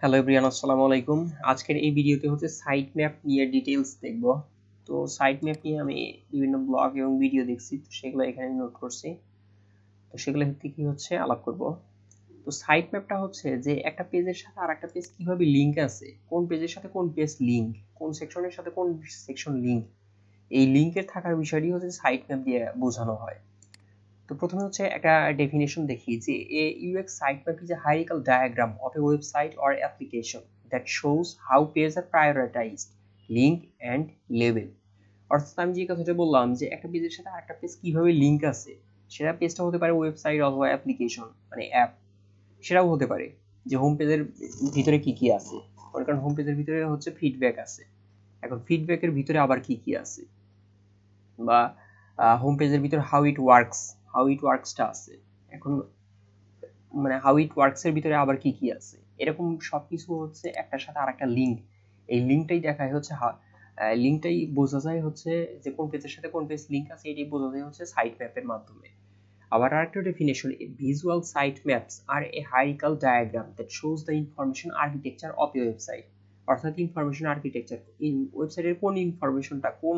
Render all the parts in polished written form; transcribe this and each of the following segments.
Hello everyone, আসসালামু আলাইকুম। আজকের এই ভিডিওতে হচ্ছে সাইট ম্যাপ নিয়ে ডিটেইলস দেখব। তো সাইট ম্যাপ নিয়ে আমি বিভিন্ন ব্লগ এবং ভিডিও দেখছি, তো সেগুলো এখানে নোট করছি। তো সেগুলো থেকে কি হচ্ছে আলাপ করব। তো সাইট ম্যাপটা হচ্ছে যে একটা পেজের সাথে আরেকটা পেজ কিভাবে লিংক আছে, কোন পেজের সাথে কোন পেজ লিংক, কোন সেকশনের সাথে কোন সেকশন লিংক, এই লিংকের থাকার বিষয়টি হচ্ছে সাইট ম্যাপ দিয়ে বোঝানো হয়। তো প্রথমে হচ্ছে একটা ডেফিনেশন দেখি যে a UX sitemap is a hierarchical diagram of a website or application that shows how pages are prioritized, link and label. অর্থাৎ আমি যে কথাটা বললাম যে একটা পেজের সাথে আরেকটা পেজ কিভাবে লিংক আছে, সেটা পেজটা হতে পারে ওয়েবসাইট অথবা অ্যাপ্লিকেশন মানে অ্যাপ, সেটাও হতে পারে যে হোম পেজের ভিতরে কি কি আছে। কারণ হোম পেজের ভিতরে হচ্ছে ফিডব্যাক আছে, এখন ফিডব্যাকের ভিতরে আবার কি কি আছে, বা হোম পেজের ভিতরে হাউ ইট ওয়ার্কসটা আছে। এখন মানে হাউ ইট ওয়ার্কস এর ভিতরে আবার কি কি আছে, এরকম সবকিছু হচ্ছে একটার সাথে আরেকটা লিংক। এই লিংকটাই দেখায় হচ্ছে লিংকটাই বোঝা যায় হচ্ছে যে কোন পেজের সাথে কোন পেজ লিংক আছে, এটাই বোঝা যায় হচ্ছে সাইট ম্যাপের মাধ্যমে। আবার আরেকটা definition, visual site maps are a hierarchical diagram that shows the information architecture of a website. অর্থাৎ ইনফরমেশন আর্কিটেকচার, ওয়েবসাইটের কোন ইনফরমেশনটা কোন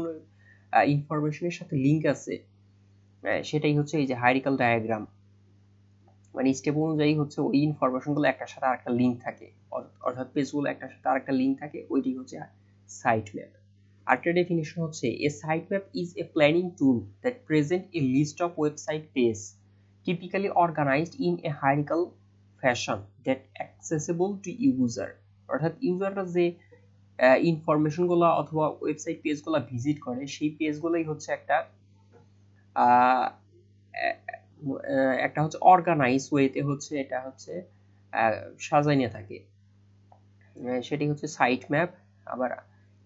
ইনফরমেশনের সাথে লিংক আছে, সেটাই হচ্ছে এই যে হাইরার্কিক্যাল ডায়াগ্রাম। মানে স্টেপ অনুযায়ী হচ্ছে ওই ইনফরমেশনগুলো একটার সাথে আরেকটা লিংক থাকে, অর্থাৎ পেজগুলো একটার সাথে আরেকটা লিংক থাকে, ওইটি হচ্ছে সাইট ম্যাপ। আরেকটা ডেফিনেশন হচ্ছে a site map is a planning tool that present a list of website page typically organized in a hierarchical fashion that accessible to user। অর্থাৎ ইউজাররা যে ইনফরমেশনগুলো অথবা ওয়েবসাইট পেজগুলো ভিজিট করে, সেই পেজগুলোই হচ্ছে একটা হচ্ছে অর্গানাইজ ওয়েতে হচ্ছে এটা হচ্ছে সাজাইয়া থাকে, সেটি হচ্ছে সাইট ম্যাপ। আবার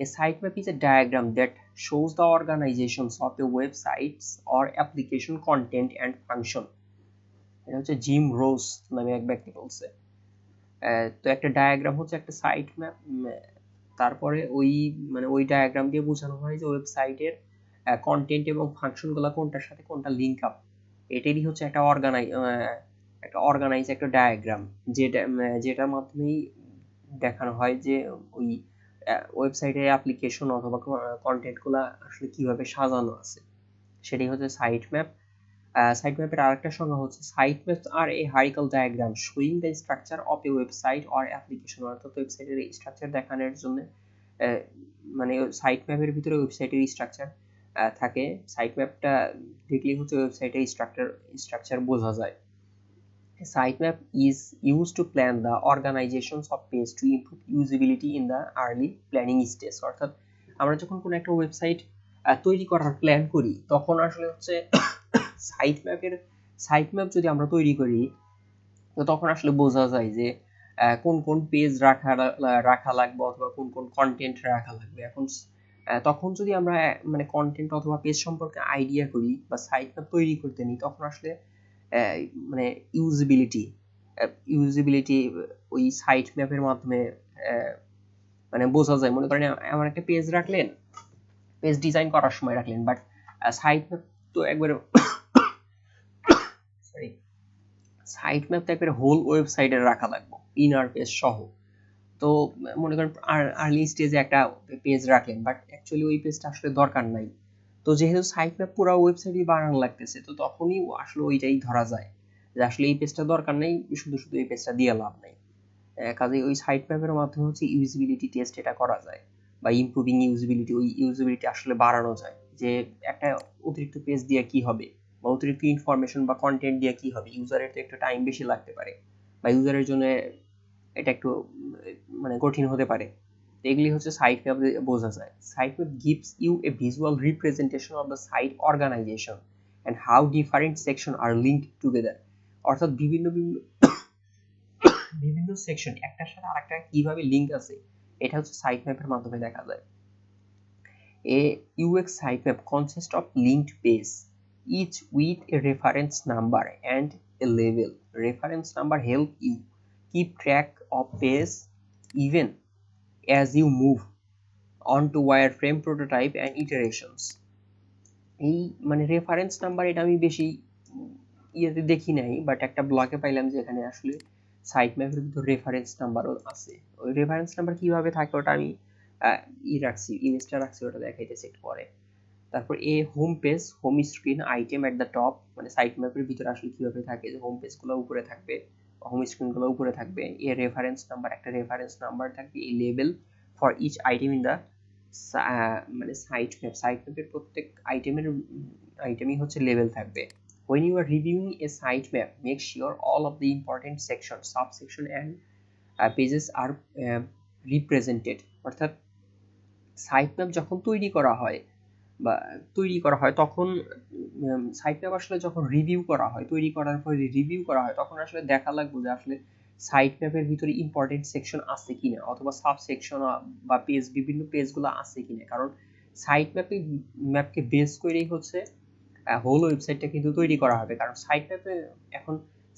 a sitemap is a diagram that shows the organizations of a websites or application content and function। এটা হচ্ছে জিম রোজ নামে এক ব্যক্তি বলছে। তো একটা ডায়াগ্রাম হচ্ছে একটা সাইট ম্যাপ, তারপরে ওই মানে ওই ডায়াগ্রাম দিয়ে বোঝানো হয় যে ওয়েবসাইটের কন্টেন্ট এবং ফাংশনগুলো কোনটার সাথে কোনটা লিংক আপ। এটারই হচ্ছে একটা অর্গানাইজ একটা ডায়াগ্রাম, যেটার মাধ্যমেই দেখানো হয় যে ওই ওয়েবসাইটের অ্যাপ্লিকেশন অথবা কন্টেন্টগুলো আসলে কিভাবে সাজানো আছে, সেটাই হচ্ছে সাইট ম্যাপ। সাইট ম্যাপের আরেকটা সংজ্ঞা হচ্ছে site maps are a hierarchical diagram showing the structure of a website or application. অর্থাৎ ওয়েবসাইটের স্ট্রাকচার দেখানোর জন্য মানে সাইট ম্যাপের ভিতরে ওয়েবসাইটের স্ট্রাকচার থাকে। সাইট ম্যাপটা দেখলেই হচ্ছে ওয়েবসাইটের স্ট্রাকচার বোঝা যায়। Sitemap is used to plan the organizations of page to improve usability in the early planning stage। অর্থাৎ আমরা যখন কোনো একটা ওয়েবসাইট তৈরি করার প্ল্যান করি, তখন আসলে হচ্ছে সাইট ম্যাপ যদি আমরা তৈরি করি, তো তখন আসলে বোঝা যায় যে কোন কোন পেজ রাখা লাগবে অথবা কোন কোন কন্টেন্ট রাখা লাগবে। এখন তখন যদি আমরা মানে কন্টেন্ট অথবা পেজ সম্পর্কে আইডিয়া করি বা সাইট ম্যাপ তৈরি করতে নিই, তখন আসলে মানে ইউজিবিলিটি ওই সাইট ম্যাপের মাধ্যমে মানে বোঝা যায়। মনে করেন এমন একটা পেজ রাখলেন, পেজ ডিজাইন করার সময় রাখলেন, বাট সাইট ম্যাপ তো একবারে সরি সাইট ম্যাপ তো একবারে হোল ওয়েবসাইটে রাখা লাগবে ইনার পেজ সহ। তো মনে করেন আর্লি স্টেজে একটা পেজ রাখলেন, বাট অ্যাকচুয়ালি ওই পেজটা আসলে দরকার নাই। তো যেহেতু সাইট ম্যাপ পুরো ওয়েবসাইটই বানানো লাগতেছে, তো তখনই আসলে ওইটাই ধরা যায় যে আসলে এই পেজটা দরকার নেই, শুধু শুধু এই পেজটা দিয়ে লাভ নেই। কাজে ওই সাইট ম্যাপের মাধ্যমে হচ্ছে ইউজিবিলিটি টেস্ট এটা করা যায়, বা ইমপ্রুভিং ইউজিবিলিটি, ওই ইউজিবিলিটি আসলে বাড়ানো যায় যে একটা অতিরিক্ত পেজ দিয়ে কি হবে, বা অতিরিক্ত ইনফরমেশন বা কন্টেন্ট দিয়ে কি হবে। ইউজারের তো একটু টাইম বেশি লাগতে পারে, বা ইউজারের জন্য এটা একটু মানে কঠিন হতে পারে। এগুলি হচ্ছে সাইট ম্যাপ বোঝা যায়। Site map gives you a visual representation of the site organization and how different section are linked together. অর্থাৎ বিভিন্ন বিভিন্ন সেকশন একটার সাথে আরেকটা কিভাবে লিংক আছে, এটা হচ্ছে সাইট ম্যাপের মাধ্যমে দেখা যায়। A UX sitemap consists of linked pages, each with a reference number and a label. Reference number help you keep track of pages even as you move on to wireframe, prototype and iterations। এই মানে reference number, এটা আমি বেশি ইয়েতে দেখি নাই, but একটা ব্লগে পাইলাম যে এখানে আসলে সাইট ম্যাপের ভিতর রেফারেন্স নাম্বারও আছে। ওই রেফারেন্স নাম্বার কিভাবে থাকে ওটা আমি রাখছি, ইমেজটা রাখছি, ওটা দেখাইতেছি একটু পরে। তারপর home page, home screen, item at the top, মানে সাইট ম্যাপের ভিতরে আসলে কিভাবে থাকে যে হোম পেজগুলো উপরে থাকবে, হোম স্ক্রিনগুলো উপরে থাকবে, রেফারেন্স নাম্বার, একটা রেফারেন্স নাম্বার থাকবে, label for each item in the মানে সাইট ম্যাপের প্রত্যেক আইটেমই হচ্ছে লেবেল থাকবে। When you are reviewing a sitemap, make sure all of the important sections, subsection and pages are represented. অর্থাৎ সাইটম্যাপ যখন তৈরি করা হয় তখন সাইটম্যাপ আসলে যখন রিভিউ করা হয়, তৈরি করার পরে রিভিউ করা হয়, তখন আসলে দেখা লাগবে যে আসলে সাইটম্যাপের ভিতরে ইম্পর্টেন্ট সেকশন আছে কিনা, অথবা সাব সেকশন বা পেজ, বিভিন্ন পেজগুলো আছে কিনা। কারণ ম্যাপকে বেস করেই হচ্ছে হোল ওয়েবসাইটটা কিন্তু তৈরি করা হবে। কারণ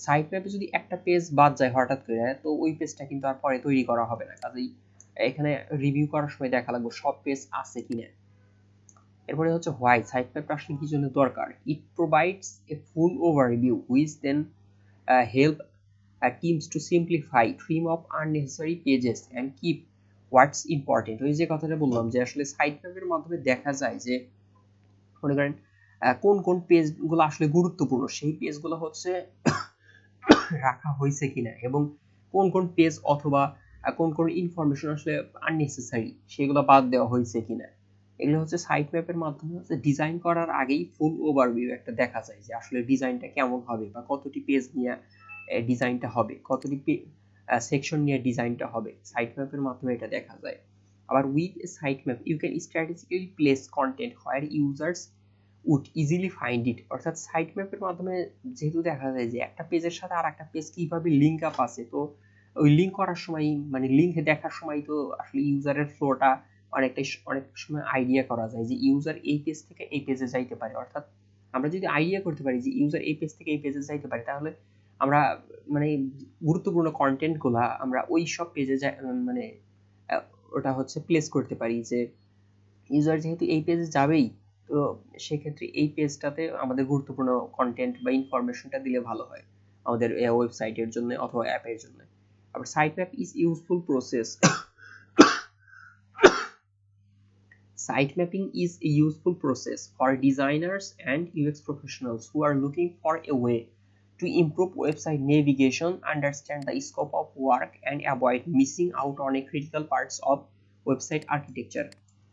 সাইট ম্যাপে যদি একটা পেজ বাদ যায় হঠাৎ করে, তো ওই পেজটা কিন্তু আর পরে তৈরি করা হবে না। কাজেই এখানে রিভিউ করার সময় দেখা লাগবে সব পেজ আছে কিনা। এরপরে হচ্ছে হোয়াই সাইট ম্যাপটা আসলে কি জন্য দরকার। It provides a full overview which then help teams to simplify, trim off unnecessary pages and keep what's important. ওই যে কথাটা বললাম যে আসলে সাইট ম্যাপের মাধ্যমে দেখা যায় যে মনে করেন কোন কোন পেজগুলো আসলে গুরুত্বপূর্ণ, সেই পেজগুলো হচ্ছে রাখা হয়েছে কিনা, এবং কোন কোন পেজ অথবা কোন কোন ইনফরমেশন আসলে আননেসেসারি সেগুলো বাদ দেওয়া হয়েছে কিনা। এগুলো হচ্ছে সাইট ম্যাপের মাধ্যমে হচ্ছে ডিজাইন করার আগেই ফুল ওভারভিউ একটা দেখা যায় যে আসলে ডিজাইনটা কেমন হবে, বা কতটি পেজ নিয়ে ডিজাইনটা হবে, কতটি সেকশন নিয়ে ডিজাইনটা হবে, সাইট ম্যাপের মাধ্যমে এটা দেখা যায়। আবার with a site map you can strategically place content where users would easily find it. অর্থাৎ সাইট ম্যাপের মাধ্যমে যেহেতু দেখা যায় যে একটা পেজের সাথে আর একটা পেজ কিভাবে লিঙ্ক আপ আছে, তো ওই লিঙ্ক করার সময়, মানে লিঙ্ক দেখার সময় তো আসলে ইউজারের ফ্লোটা অনেক সময় আইডিয়া করা যায় যে ইউজার এই পেজ থেকে এই পেজে যাইতে পারে। অর্থাৎ আমরা যদি আইডিয়া করতে পারি যে ইউজার এই পেজ থেকে এই পেজে যাইতে পারে, তাহলে আমরা মানে গুরুত্বপূর্ণ কন্টেন্ট গুলা আমরা ওই সব পেজে মানে ওটা হচ্ছে প্লেস করতে পারি যে ইউজার যেহেতু এই পেজে যাবেই, তো সেক্ষেত্রে এই পেজটাতে আমাদের গুরুত্বপূর্ণ কন্টেন্ট বা ইনফরমেশনটা দিলে ভালো হয় আমাদের ওয়েবসাইটের জন্য অথবা অ্যাপের জন্য। আবার sitemap is useful process. Site mapping is a useful process for designers and UX professionals who are looking for a way to improve website navigation, understand the scope of work, and avoid missing out on a critical parts of website architecture.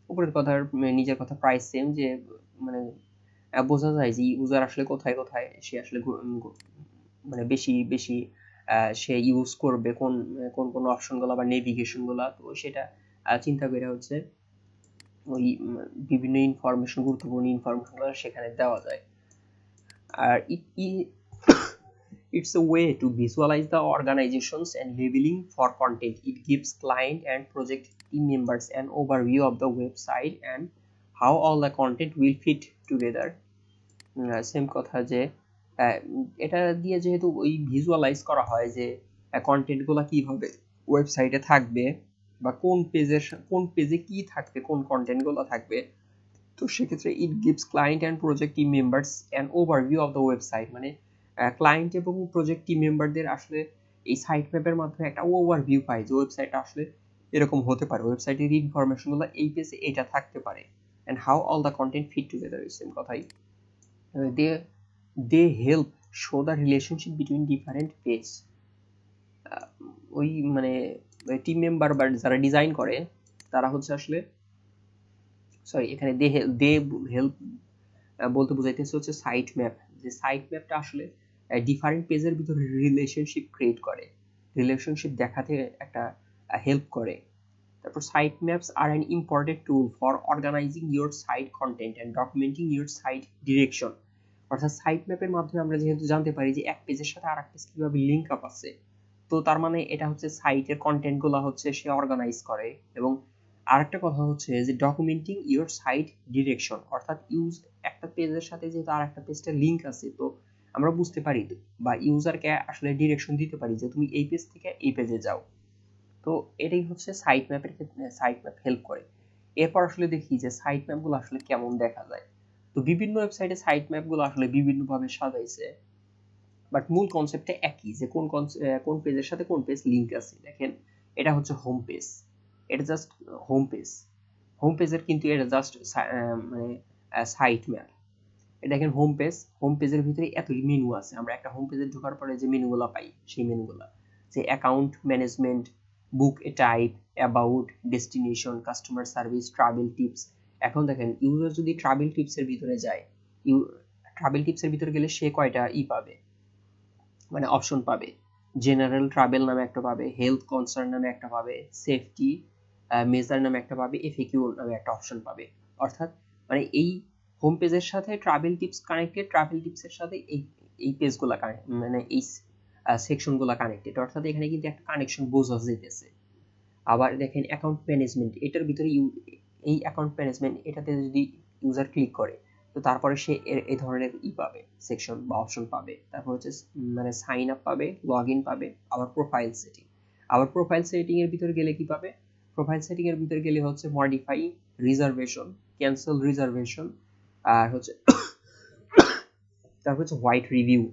উপরের কথার নিজের কথা প্রায় same, যে মানে বোঝা যায় যে ইউজার আসলে কোথায় কোথায় সে আসলে মানে বেশি বেশি সে ইউজ করবে কোন কোন কোন অপশনগুলো বা নেভিগেশনগুলো, তো সেটা চিন্তা করে হচ্ছে ওই বিভিন্ন ইনফরমেশন, গুরুত্বপূর্ণ ইনফরমেশনগুলো সেখানে দেওয়া যায়। আর it's a way to visualize the organizations and labeling for content. It gives client and project team members an overview of the website and how all the content will fit together. Same কথা যে এটা দিয়ে যেহেতু ওই visualise করা হয় যে কন্টেন্টগুলো কিভাবে ওয়েবসাইটে থাকবে, বা কোন পেজে কি থাকবে, কোন কন্টেন্টগুলো থাকবে, তো সেক্ষেত্রে it gives client and project team members an overview of the website. মানে ক্লায়েন্ট এবং প্রজেক্ট টিম মেম্বারদের আসলে এই সাইট ম্যাপের মাধ্যমে একটা ওভারভিউ পায় যে ওয়েবসাইটটা আসলে এরকম হতে পারে, ওয়েবসাইটের ইনফরমেশনগুলো এই পেজে এটা থাকতে পারে, and how all the content fit together. Same কথাই, they help show the relationship between different page. ওই মানে টিম মেম্বার বা যারা ডিজাইন করে তারা হচ্ছে আসলে এখানে দে হেল্প বলতে বোঝাইতেছে হচ্ছে সাইট ম্যাপ, যে সাইট ম্যাপটা আসলে ডিফারেন্ট পেজের ভিতরে রিলেশনশিপ ক্রিয়েট করে, রিলেশনশিপ দেখাতে একটা হেল্প করে। তারপর site maps are an important tool for organizing your site content and documenting your site direction. অর্থাৎ সাইট ম্যাপের মাধ্যমে আমরা যেহেতু জানতে পারি যে এক পেজের সাথে আর এক পেজ কিভাবে লিঙ্ক আপ আছে, তো তার মানে এটা হচ্ছে সাইটের কন্টেন্টগুলো হচ্ছে সে অর্গানাইজ করে। এবং আরেকটা কথা হচ্ছে যে ডকুমেন্টিং ইউর সাইট ডিরেকশন, অর্থাৎ একটা পেজের সাথে যেহেতু আর একটা পেজটা লিঙ্ক আছে, তো আমরা বুঝতে পারি বা ইউজারকে আসলে ডিরেকশন দিতে পারি যে তুমি এই পেজ থেকে এই পেজে যাও। তো এটাই হচ্ছে সাইট ম্যাপের ক্ষেত্রে সাইট ম্যাপ হেল্প করে। এরপর আসলে দেখি যে সাইট ম্যাপগুলো আসলে কেমন দেখা যায়। তো বিভিন্ন ওয়েবসাইটে সাইট ম্যাপগুলো আসলে বিভিন্নভাবে সাজাইছে। বাট মূল কনসেপ্টটা একই, যে কোন পেজের সাথে কোন পেজ লিঙ্ক আছে। দেখেন এটা হচ্ছে হোম পেজ, এটা জাস্ট হোম পেজ, হোম পেজের কিন্তু এটা জাস্ট মানে সাইট ম্যাপ। দেখেন হোম পেজের ভিতরে এতই মেনু আছে, আমরা একটা হোম পেজে ঢোকার পরে যে মেনুগুলো পাই সেই মেনুগুলো, যে account management, book A type, about, destination, customer service, travel tips. এখন দেখেন ইউজার যদি ট্রাভেল টিপসের ভিতরে যায়, ট্রাভেল টিপসের ভিতরে গেলে সে কয়টা পাবে, মানে অপশন পাবে। জেনারেল ট্রাভেল নামে একটা পাবে, হেলথ কনসার্ন নামে একটা পাবে, সেফটি মেজার নামে একটা পাবে, এফএকিউ নামে একটা অপশন পাবে। অর্থাৎ মানে এই হোম পেজের সাথে ট্রাভেল টিপস কানেক্টেড, ট্রাভেল টিপসের সাথে এই পেজগুলো মানে এই সেকশনগুলো কানেক্টেড, অর্থাৎ এখানে কিন্তু একটা কানেকশন বোঝা যেতেছে। আবার দেখেন অ্যাকাউন্ট ম্যানেজমেন্ট, এটার ভিতরে এই অ্যাকাউন্ট ম্যানেজমেন্ট এটাতে যদি ইউজার ক্লিক করে তো তারপরে সে এই ধরনের পাবে, সেকশন বা অপশন পাবে। তারপর হচ্ছে মানে সাইন আপ পাবে, লগ ইন পাবে, আবার প্রোফাইল সেটিং। আবার প্রোফাইল সেটিং এর ভিতরে গেলে কি পাবে, প্রোফাইল সেটিং এর ভিতরে গেলে হচ্ছে মডিফাই, রিজার্ভেশন, ক্যান্সেল রিজার্ভেশন, আর হচ্ছে তারপর হচ্ছে হোয়াইট রিভিউ,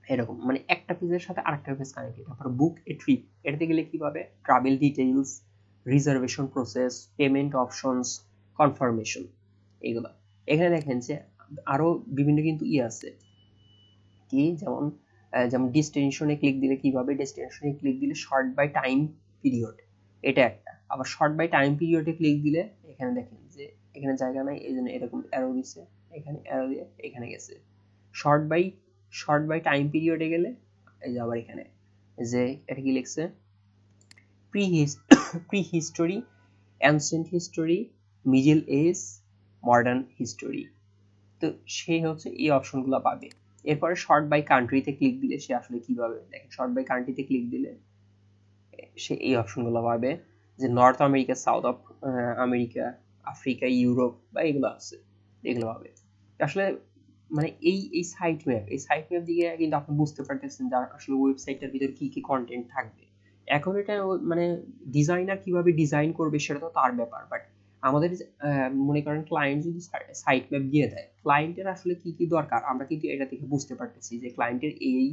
এরকম মানে একটা পেজের সাথে আরেকটা পেজ কানেক্টেড। তারপর বুক এ ট্রিপ, এটাতে গেলে কি পাবে, travel details, reservation process, payment options, confirmation, এইগুলা। এখানে দেখেন যে আরো বিভিন্ন কিন্তু আছে কি, যেমন যেমন ডেস্টিনেশনে ক্লিক দিলে কি পাবে, ডেস্টিনেশনে ক্লিক দিলে শর্ট বাই টাইম পিরিয়ড, এটা একটা। আবার শর্ট বাই টাইম পিরিয়ডে ক্লিক দিলে এখানে দেখেন যে এখানে জায়গা নাই, এই জন্য এরকম অ্যারো দিছে, এখানে অ্যারো দিয়ে এখানে গেছে। শর্ট বাই টাইম পিরিয়ডে গেলে এই যে আবার এখানে যে এটা কি লিখছে, pre history, ancient history, middle age, modern history. তো সে হচ্ছে এই অপশনগুলো পাবে। এরপরে শর্ট বাই কান্ট্রিতে ক্লিক দিলে সে আসলে কি পাবে, দেখেন শর্ট বাই কান্ট্রিতে ক্লিক দিলে সে এই অপশনগুলো পাবে, যে north America, south America, Africa, Europe বা এগুলো আছে, এগুলো পাবে। আসলে মানে এই সাইট ম্যাপ দিকে কিন্তু আপনি বুঝতে পারতেছেন যে আসলে ওয়েবসাইটটার ভিতরে কি কি কন্টেন্ট থাকবে। এখন এটা মানে ডিজাইনার কিভাবে ডিজাইন করবে সেটা তো তার ব্যাপার, বাট আমাদের মনে করেন ক্লায়েন্ট যদি সাইট ম্যাপ দিয়ে দেয়, ক্লায়েন্টের আসলে কি কি দরকার আমরা কিন্তু এটা থেকে বুঝতে পারতেছি, যে ক্লায়েন্টের এই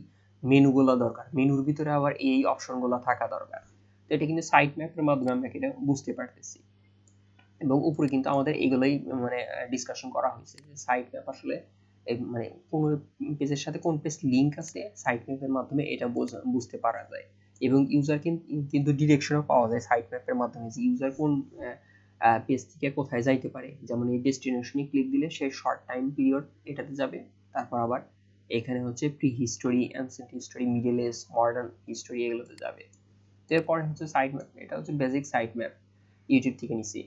মেনুগুলো দরকার, মেনুর ভিতরে আবার এই অপশনগুলো থাকা দরকার। তো এটা কিন্তু সাইট ম্যাপের মাধ্যমে আমরা এটা বুঝতে পারতেছি। এবং উপরে কিন্তু আমাদের এগুলোই মানে ডিসকাশন করা হয়েছে, যে সাইট ম্যাপ আসলে মানে কোন পেজের সাথে কোন পেজ লিংক আছে সাইট ম্যাপের মাধ্যমে এটা বুঝতে পারা যায়। এবং ইউজার কিন্তু ডিরেকশনও পাওয়া যায় সাইট ম্যাপের মাধ্যমে, যে ইউজার কোন পেজ থেকে কোথায় যাইতে পারে। যেমন এই ডেস্টিনেশনে ক্লিক দিলে সে শর্ট টাইম পিরিয়ড এটাতে যাবে, তারপর আবার এখানে হচ্ছে pre history, ancient history, middle age, modern history, এগুলোতে যাবে। এরপরে হচ্ছে সাইট ম্যাপ, এটা হচ্ছে বেসিক সাইট ম্যাপ, ইউটিউব থেকে নিছি।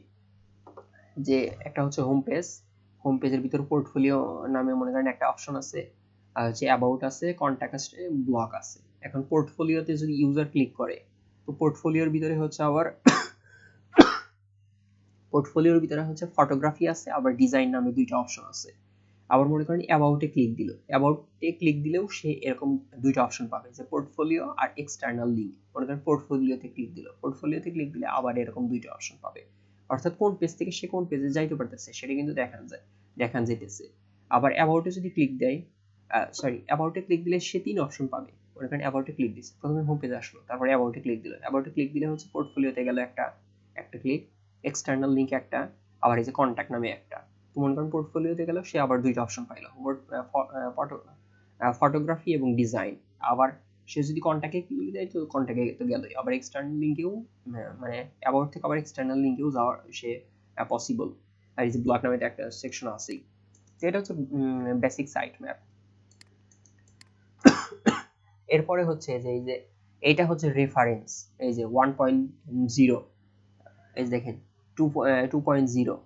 যে একটা হচ্ছে হোম পেজের ভিতর পোর্টফোলিও নামে মনে করেন একটা অপশন আছে, আর হচ্ছে অ্যাবাউট আছে, কন্টাক্ট আছে, ব্লগ আছে। এখন পোর্টফোলিওতে যদি ইউজার ক্লিক করে তো পোর্টফোলিওর ভিতরে হচ্ছে আবার ফটোগ্রাফি আছে, আবার ডিজাইন নামে দুইটা অপশন আছে। আবার মনে করেন অ্যাবাউটে ক্লিক দিলেও সে এরকম দুইটা অপশন পাবে, যে পোর্টফোলিও আর এক্সটার্নাল লিংক। মনে করেন পোর্টফোলিওতে ক্লিক দিলে আবার এরকম দুইটা অপশন পাবে। অর্থাৎ কোন পেজ থেকে সে কোন পেজে যাইতে পারতেছে সেটা কিন্তু দেখান যেতেছে। আবার অ্যাবাউটে যদি ক্লিক দেয়, অ্যাবাউটে ক্লিক দিলে সে তিন অপশন পাবে। মনে করেন অ্যাবাউটে ক্লিক দিচ্ছে, প্রথমে হোম পেজে আসলো, তারপরে অ্যাবাউটে ক্লিক দিলে হচ্ছে পোর্টফোলিওতে গেল একটা ক্লিক, এক্সটার্নাল লিংক একটা, আবার এই যে কন্টাক্ট নামে একটা। তো মনে করেন পোর্টফোলিওতে গেল, সে আবার দুইটা অপশন পাইলো, ফটোগ্রাফি এবং ডিজাইন। আবার সে যদি কন্টাক্টে ক্লিক দেয় তো কন্টাক্টে তো গেলই, আবার এক্সটার্নাল লিংকেও মানে অ্যাবাউট থেকে আবার এক্সটার্নাল লিংকেও যাওয়ার সে পসিবল। আর এই যে ব্লগ নামে একটা সেকশন আছেই। এটা হচ্ছে বেসিক সাইট ম্যাপ। এরপরে হচ্ছে যে এই যে এইটা হচ্ছে রেফারেন্স, এই যে 1.0, এই দেখেন 2.0,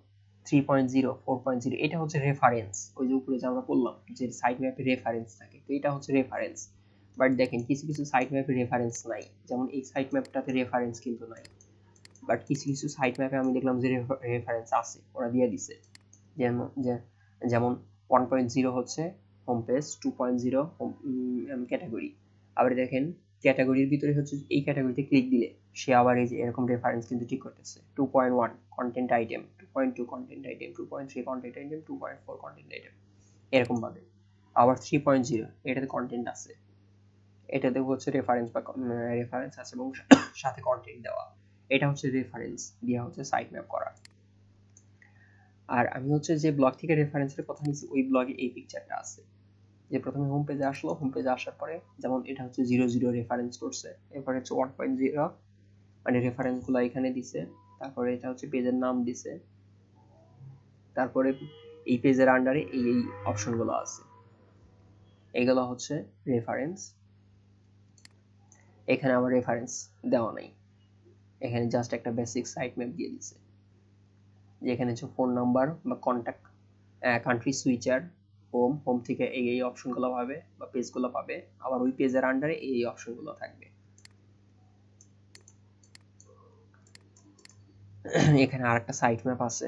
3.0, 4.0, এটা হচ্ছে রেফারেন্স। ওই যে উপরে যে আমরা বললাম যে সাইট ম্যাপে রেফারেন্স থাকে, তো এটা হচ্ছে রেফারেন্স। বাট দেখেন কিছু সাইট ম্যাপে রেফারেন্স নাই, যেমন এই সাইট ম্যাপটাতে রেফারেন্স কিন্তু নাই। বাট কিছু সাইট ম্যাপে আমি দেখলাম যে রেফারেন্স আছে, ওরা দিয়ে দিছে। যেমন 1.0 হচ্ছে হোম পেজ, 2.0 ক্যাটাগরি। আবার দেখেন ক্যাটাগরির ভিতরে হচ্ছে এই ক্যাটাগরিতে ক্লিক দিলে সে আবার এই যে এরকম রেফারেন্স কিন্তু ঠিক করতেছে। 2.1 content item, 2.2 content item, 2.3 content item, 2.4 content item, এরকম ভাবে। আবার 3.0 এটাতে কন্টেন্ট আছে, এটাতে হচ্ছে রেফারেন্স আছে এবং সাথে কন্টেন্ট দেওয়া। এটা হচ্ছে রেফারেন্স দেওয়া হচ্ছে সাইট ম্যাপ করা। আর আমি হচ্ছে যে ব্লগ থেকে রেফারেন্সের কথা নিচ্ছি, ওই ব্লগে এই পিকচারটা আছে, যে প্রথমে হোম পেজে আসলো, হোম পেজে আসার পরে যেমন এটা হচ্ছে 00 রেফারেন্স করছে, এরপরে হচ্ছে 1.0 মানে রেফারেন্স গুলো এখানে দিছে, তারপরে এটা হচ্ছে পেজের নাম দিছে, তারপরে এই পেজের আন্ডারে এই অপশনগুলো আছে, এগুলো হচ্ছে রেফারেন্স। এখানে আবার রেফারেন্স দেওয়া নাই, এখানে জাস্ট একটা বেসিক সাইট ম্যাপ দিয়ে দিছে, যেখানে হচ্ছে ফোন নাম্বার বা কন্ট্যাক্ট, কান্ট্রি সুইচার, হোম থেকে এই অপশনগুলো পাবে বা পেজগুলো পাবে, আবার ওই পেজের আন্ডারে এই অপশনগুলো থাকবে। এখানে আরেকটা সাইট ম্যাপ আছে,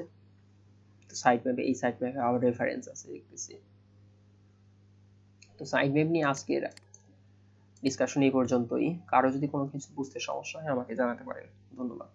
তো সাইট ম্যাপে এই সাইট ম্যাপে আবার রেফারেন্স আছে দেখতেছি। তো সাইট ম্যাপ নিয়ে আজকের ডিসকাশন এই পর্যন্তই। কারো যদি কোনো কিছু বুঝতে সমস্যা হয় আমাকে জানাতে পারেন। ধন্যবাদ।